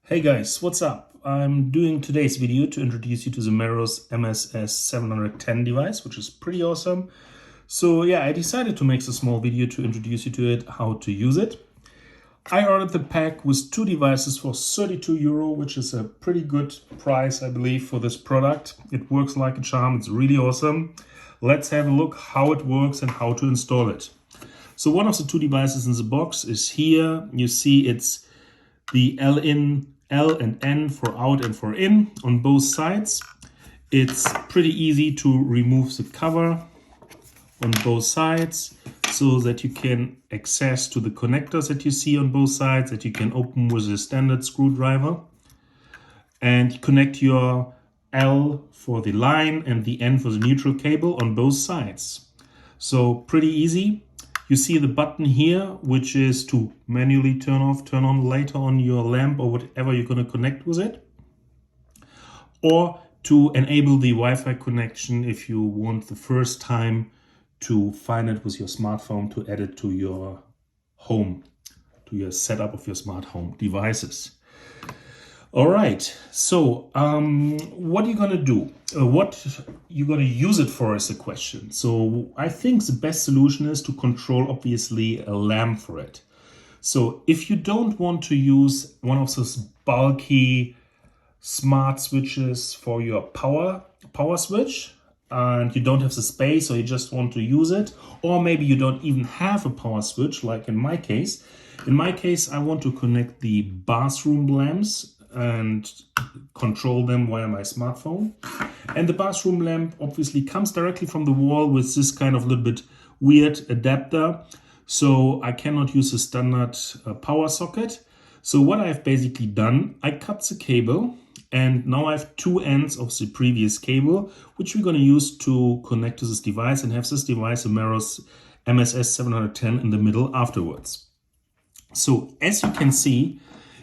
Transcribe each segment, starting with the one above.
Hey guys, what's up? I'm doing today's video to introduce you to the Meross MSS710 device, which is pretty awesome. So yeah, I decided to make a small video to introduce you to it, how to use it. I ordered the pack with two devices for €32, which is a pretty good price, I believe, for this product. It works like a charm, it's really awesome. Let's have a look how it works and how to install it. So one of the two devices in the box is here. You see it's the L and N for out and for in on both sides. It's pretty easy to remove the cover on both sides so that you can access to the connectors that you see on both sides, that you can open with a standard screwdriver, and connect your L for the line and the N for the neutral cable on both sides. So pretty easy. You see the button here, which is to manually turn off, turn on later on your lamp or whatever you're going to connect with it. Or to enable the Wi-Fi connection if you want the first time to find it with your smartphone to add it to your home, to your setup of your smart home devices. All right, so what are you going to do? What you're going to use it for is the question. So I think the best solution is to control, obviously, a lamp for it. So if you don't want to use one of those bulky smart switches for your power switch, and you don't have the space, or you just want to use it, or maybe you don't even have a power switch, like in my case. In my case, I want to connect the bathroom lamps and control them via my smartphone. And the bathroom lamp obviously comes directly from the wall with this kind of little bit weird adapter. So I cannot use a standard power socket. So what I've basically done, I cut the cable, and now I have two ends of the previous cable, which we're going to use to connect to this device and have this device, a Meross MSS710, in the middle afterwards. So as you can see,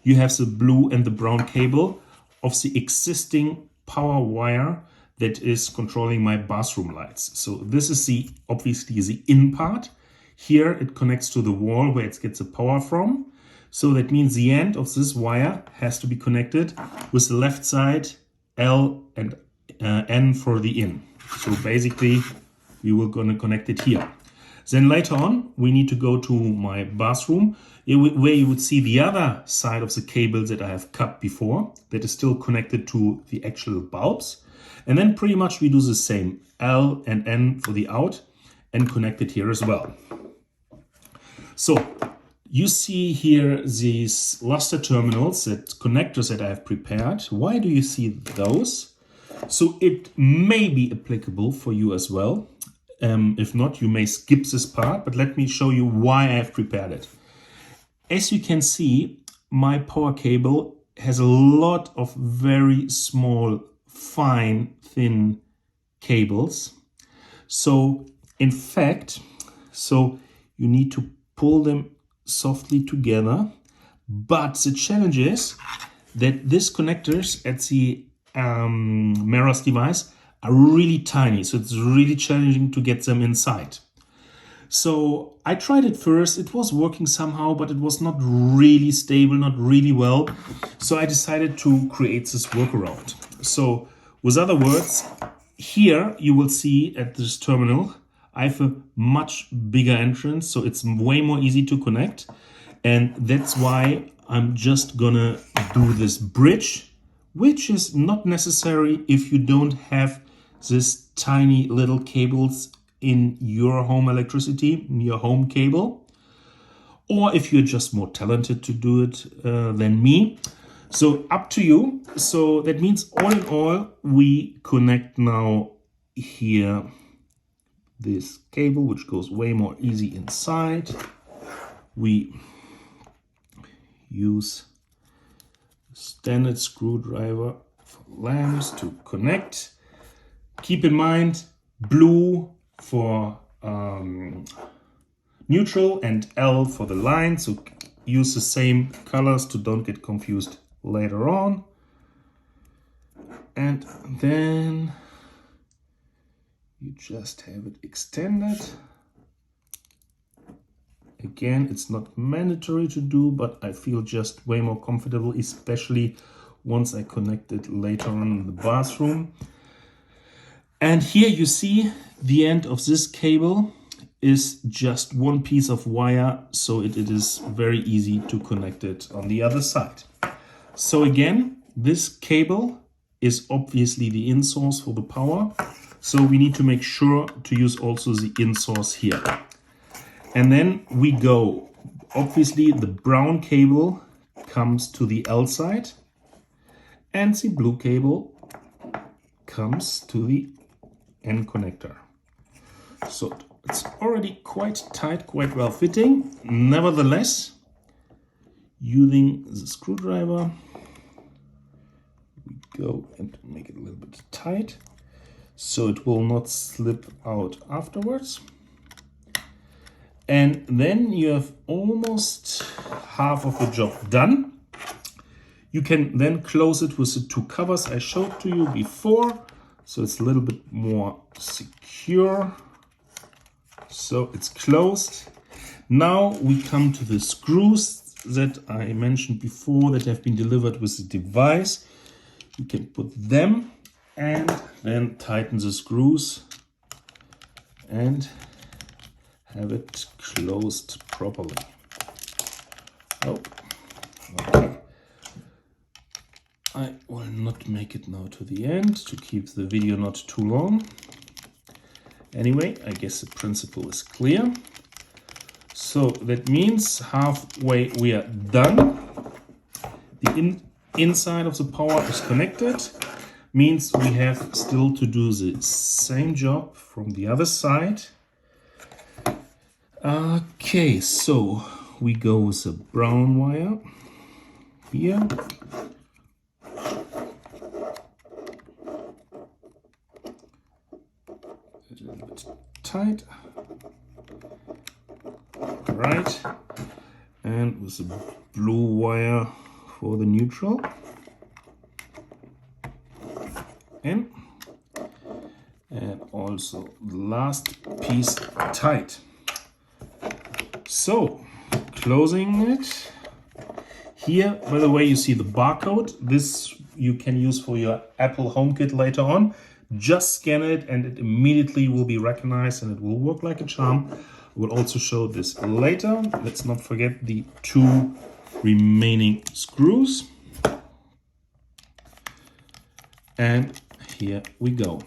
you have the blue and the brown cable of the existing power wire that is controlling my bathroom lights. So this is obviously the in part. Here it connects to the wall where it gets the power from. So that means the end of this wire has to be connected with the left side, L and N for the in. So basically we were going to connect it here. Then later on, we need to go to my bathroom, where you would see the other side of the cables that I have cut before, that is still connected to the actual bulbs. And then pretty much we do the same, L and N for the out, and connect it here as well. So you see here these luster terminals, connectors that I have prepared. Why do you see those? So it may be applicable for you as well. If not, you may skip this part, but let me show you why I have prepared it. As you can see, my power cable has a lot of very small, fine, thin cables. So in fact, you need to pull them softly together. But the challenge is that these connectors at the Meross device are really tiny, so it's really challenging to get them inside. So I tried it first, it was working somehow, but it was not really stable, not really well. So I decided to create this workaround. So with other words, here you will see at this terminal, I have a much bigger entrance, so it's way more easy to connect. And that's why I'm just gonna do this bridge, which is not necessary if you don't have this tiny little cables in your home electricity, in your home cable, or if you're just more talented to do it than me. So up to you. So that means all in all, we connect now here this cable, which goes way more easy inside. We use standard screwdriver for lamps to connect. Keep in mind, blue for neutral and L for the line. So use the same colors to don't get confused later on. And then you just have it extended. Again, it's not mandatory to do, but I feel just way more comfortable, especially once I connect it later on in the bathroom. And here you see the end of this cable is just one piece of wire, so it is very easy to connect it on the other side. So again, this cable is obviously the in source for the power, so we need to make sure to use also the in source here. And then we go, obviously the brown cable comes to the L side and the blue cable comes to the N connector. So it's already quite tight, quite well fitting. Nevertheless, using the screwdriver, we go and make it a little bit tight so it will not slip out afterwards. And then you have almost half of the job done. You can then close it with the two covers I showed to you before, so it's a little bit more secure. So it's closed. Now we come to the screws that I mentioned before that have been delivered with the device. You can put them and then tighten the screws and have it closed properly. Oh, okay. I will not make it now to the end to keep the video not too long. Anyway, I guess the principle is clear. So that means halfway we are done. The inside of the power is connected. Means we have still to do the same job from the other side. Okay, so we go with the brown wire here. A little bit tight. Right. And with the blue wire for the neutral. In. And also the last piece tight. So, closing it. Here, by the way, you see the barcode. This you can use for your Apple HomeKit later on. Just scan it and it immediately will be recognized and it will work like a charm. I will also show this later. Let's not forget the two remaining screws. And here we go.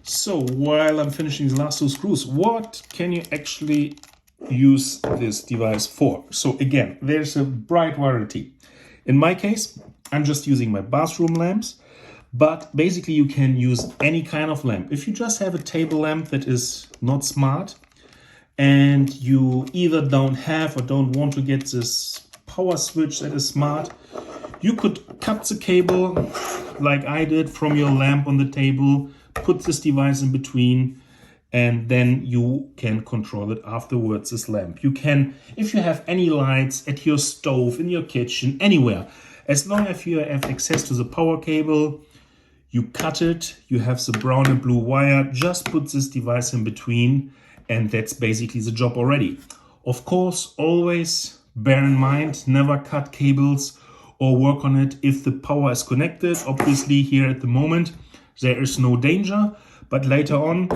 So while I'm finishing the last two screws, what can you actually use this device for? So again, there's a bright variety. In my case, I'm just using my bathroom lamps, but basically you can use any kind of lamp. If you just have a table lamp that is not smart and you either don't have or don't want to get this power switch that is smart, you could cut the cable like I did from your lamp on the table, put this device in between, and then you can control it afterwards, this lamp. You can, if you have any lights at your stove, in your kitchen, anywhere, as long as you have access to the power cable, you cut it, you have the brown and blue wire, just put this device in between, and that's basically the job already. Of course, always bear in mind, never cut cables or work on it if the power is connected. Obviously, here at the moment, there is no danger. But later on,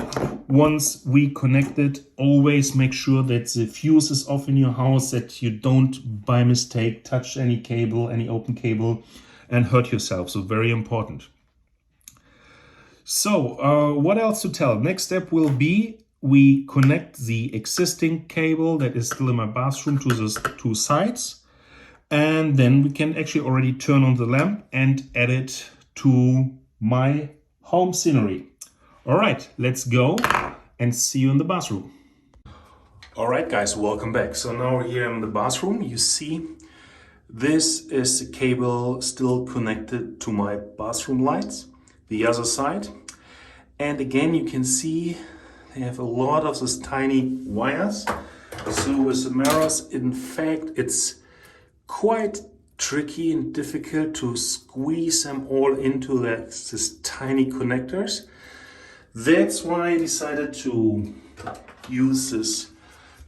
once we connect it, always make sure that the fuse is off in your house, that you don't by mistake touch any cable, any open cable, and hurt yourself. So very important. So what else to tell? Next step will be we connect the existing cable that is still in my bathroom to the two sides. And then we can actually already turn on the lamp and add it to my home scenery. All right, let's go and see you in the bathroom. All right, guys, welcome back. So now we're here in the bathroom. You see, this is the cable still connected to my bathroom lights, the other side. And again, you can see they have a lot of these tiny wires. So with the Meross, in fact, it's quite tricky and difficult to squeeze them all into these tiny connectors. That's why I decided to use this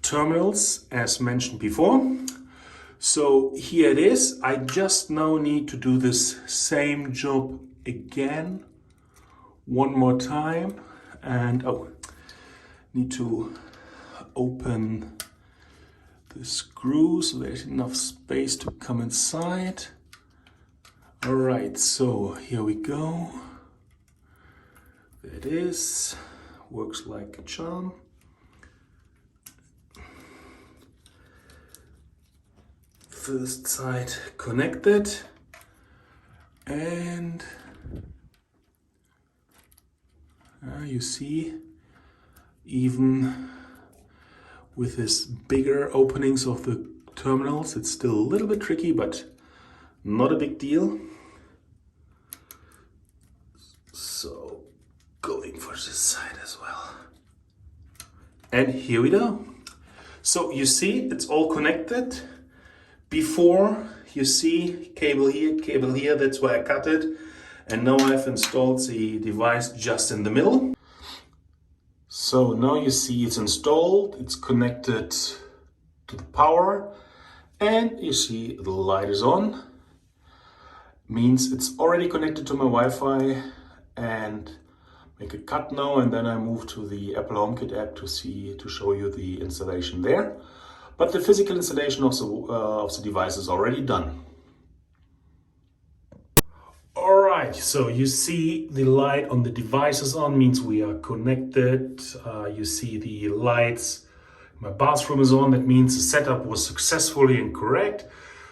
terminals as mentioned before. So here it is. I just now need to do this same job again one more time, and need to open the screw so there's enough space to come inside. All right, so here we go. There it is. Works like a charm. First side connected, and you see, even with this bigger openings of the terminals, it's still a little bit tricky, but not a big deal. So going for this side as well. And here we go. So you see, it's all connected. Before, you see cable here, that's why I cut it. And now I've installed the device just in the middle. So now you see it's installed, it's connected to the power, and you see the light is on. Means it's already connected to my Wi-Fi. And make a cut now, and then I move to the Apple HomeKit app to show you the installation there. But the physical installation of the device is already done. Alright, so you see the light on the device is on, means we are connected. You see the lights. My bathroom is on, that means the setup was successfully and correct.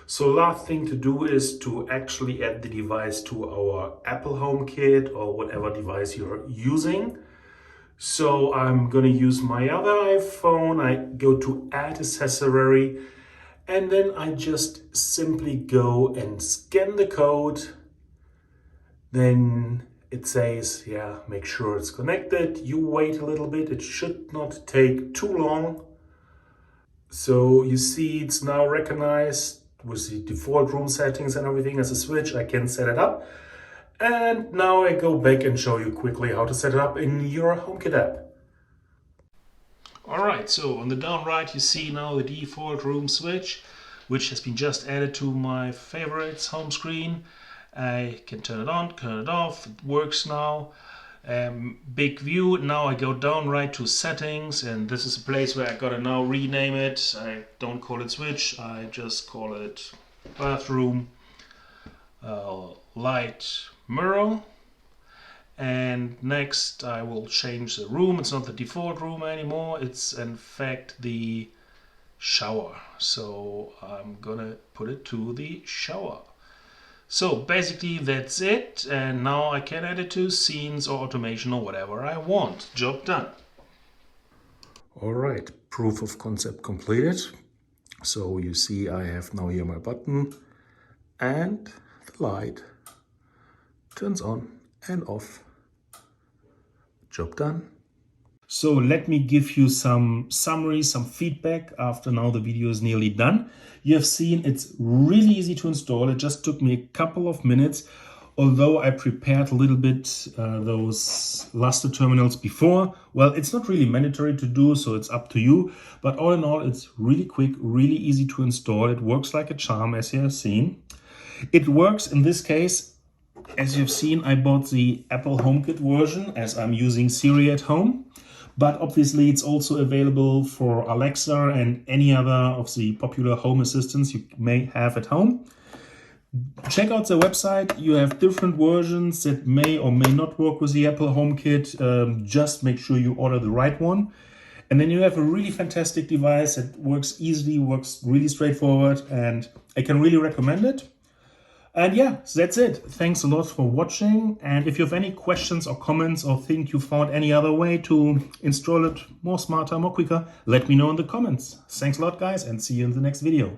So last thing to do is to actually add the device to our Apple HomeKit or whatever device you're using. So I'm gonna use my other iPhone. I go to Add Accessory, and then I just simply go and scan the code. Then it says, yeah, make sure it's connected. You wait a little bit, it should not take too long. So you see it's now recognized with the default room settings and everything as a switch. I can set it up. And now I go back and show you quickly how to set it up in your HomeKit app. Alright, so on the down right you see now the default room switch, which has been just added to my favorites home screen. I can turn it on, turn it off, it works now. Big view. Now I go down right to settings, and this is a place where I gotta now rename it. I don't call it switch, I just call it bathroom light mirror. And next I will change the room. It's not the default room anymore, it's in fact the shower. So I'm gonna put it to the shower. So basically that's it, and now I can add it to scenes or automation or whatever I want. Job done. Alright, proof of concept completed. So you see I have now here my button, and the light turns on and off. Job done. So let me give you some summary, some feedback after now the video is nearly done. You have seen it's really easy to install. It just took me a couple of minutes, although I prepared a little bit those Lustre terminals before. Well, it's not really mandatory to do, so it's up to you. But all in all, it's really quick, really easy to install. It works like a charm, as you have seen. It works in this case. As you've seen, I bought the Apple HomeKit version as I'm using Siri at home. But obviously it's also available for Alexa and any other of the popular home assistants you may have at home. Check out the website. You have different versions that may or may not work with the Apple HomeKit. Just make sure you order the right one. And then you have a really fantastic device that works easily, works really straightforward, and I can really recommend it. And yeah, that's it. Thanks a lot for watching. And if you have any questions or comments or think you found any other way to install it more smarter, more quicker, let me know in the comments. Thanks a lot, guys, and see you in the next video.